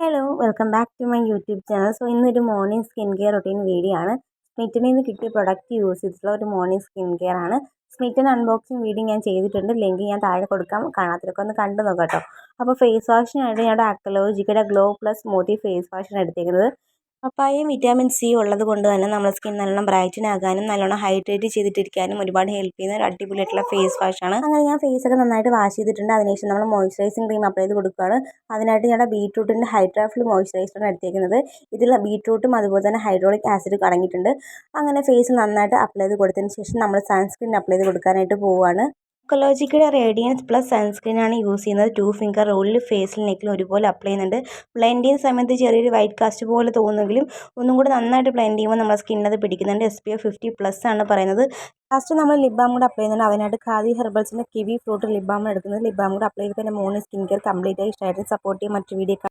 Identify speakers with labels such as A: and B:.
A: Hello welcome back to my YouTube channel. ഇന്നൊരു morning skin care routine video ആണ്. സ്മിറ്റിൽ നിന്ന് കിട്ടിയ പ്രൊഡക്റ്റ് യൂസ് ചെയ്തിട്ടുള്ള ഒരു മോർണിംഗ് സ്കിൻ കെയർ ആണ്. സ്മിറ്റിന് അൺബോക്സിങ് വീഡിയോ ഞാൻ ചെയ്തിട്ടുണ്ട്. ലിങ്ക് ഞാൻ താഴെ കൊടുക്കാം, കാണാത്തവരൊക്കെ ഒന്ന് കണ്ടു നോക്കാം കേട്ടോ. അപ്പോൾ ഫേസ് വാഷിനായിട്ട് ഞങ്ങളുടെ അക്വലോജിക്കയുടെ ഗ്ലോ പ്ലസ് സ്മൂത്തി ഫേസ് വാഷാണ് എടുത്തേക്കുന്നത്. പപ്പായയും വിറ്റാമിൻ സി ഉള്ളത് കൊണ്ട് തന്നെ നമ്മുടെ സ്കിൻ നല്ലോണം ബ്രൈറ്റൻ ആകാനും നല്ലോണം ഹൈഡ്രേറ്റ് ചെയ്തിട്ടിരിക്കാനും ഒരുപാട് ഹെൽപ്പ് ചെയ്യുന്ന ഒരു അടിപൊളിയായിട്ടുള്ള ഫേസ് വാഷാണ്. അങ്ങനെ ഞാൻ ഫേസൊക്കെ നന്നായിട്ട് വാഷ് ചെയ്തിട്ടുണ്ട്. അതിനുശേഷം നമ്മൾ മോയ്സ്ചറൈസിങ് ക്രീം അപ്ലൈ ചെയ്ത് കൊടുക്കുകയാണ്. അതിനായിട്ട് ഞങ്ങളുടെ ബീട്രൂട്ടിൻ്റെ ഹൈഡ്രാഫിൽ മോയ്സ്ചറൈസറാണ് എടുത്തേക്കുന്നത്. ഇതിൽ ബീട്രൂട്ടും അതുപോലെ തന്നെ ഹൈഡ്രോളിക് ആസിഡ് അടങ്ങിയിട്ടുണ്ട്. അങ്ങനെ ഫേസ് നന്നായിട്ട് അപ്ലൈ ചെയ്ത് കൊടുത്തതിന് ശേഷം നമ്മൾ സൺസ്ക്രീൻ അപ്ലൈ ചെയ്ത് കൊടുക്കാനായിട്ട് പോവുകയാണ്. അക്വലോജിക്കയുടെ റേഡിയൻസ് പ്ലസ് സൺസ്ക്രീനാണ് യൂസ് ചെയ്യുന്നത്. 2 ഫിംഗർ റോളിൽ ഫേസിൽ നെക്കിലും ഒരുപോലെ അപ്ലൈ ചെയ്യുന്നുണ്ട്. ബ്ലെൻഡ് ചെയ്യുന്ന സമയത്ത് ചെറിയൊരു വൈറ്റ് കാസ്റ്റ് പോലെ തോന്നുമെങ്കിലും ഒന്നും കൂടി നന്നായിട്ട് ബ്ലെൻഡ് ചെയ്യുമ്പോൾ നമ്മുടെ സ്കിന്നത് പിടിക്കുന്നുണ്ട്. SPF 50+ ആണ് പറയുന്നത്. ലാസ്റ്റ് നമ്മൾ ലിപ് ബാം കൂടെ അപ്ലൈ ചെയ്യുന്നുണ്ട്. അതിനായിട്ട് ഖാദി ഹെർബൽസിൻ്റെ കിവി ഫ്രൂട്ട് ലിപ് ബാം എടുക്കുന്നത്. ലിപ് ബാം കൂടെ അപ്ലൈ ചെയ്തപ്പോൾ എൻ്റെ മോർണിംഗ് സ്കിൻ കെയർ കംപ്ലീറ്റ് ആയി. ഇഷ്ടമായിട്ട് സപ്പോർട്ട് ചെയ്യാൻ മറ്റു വീഡിയോ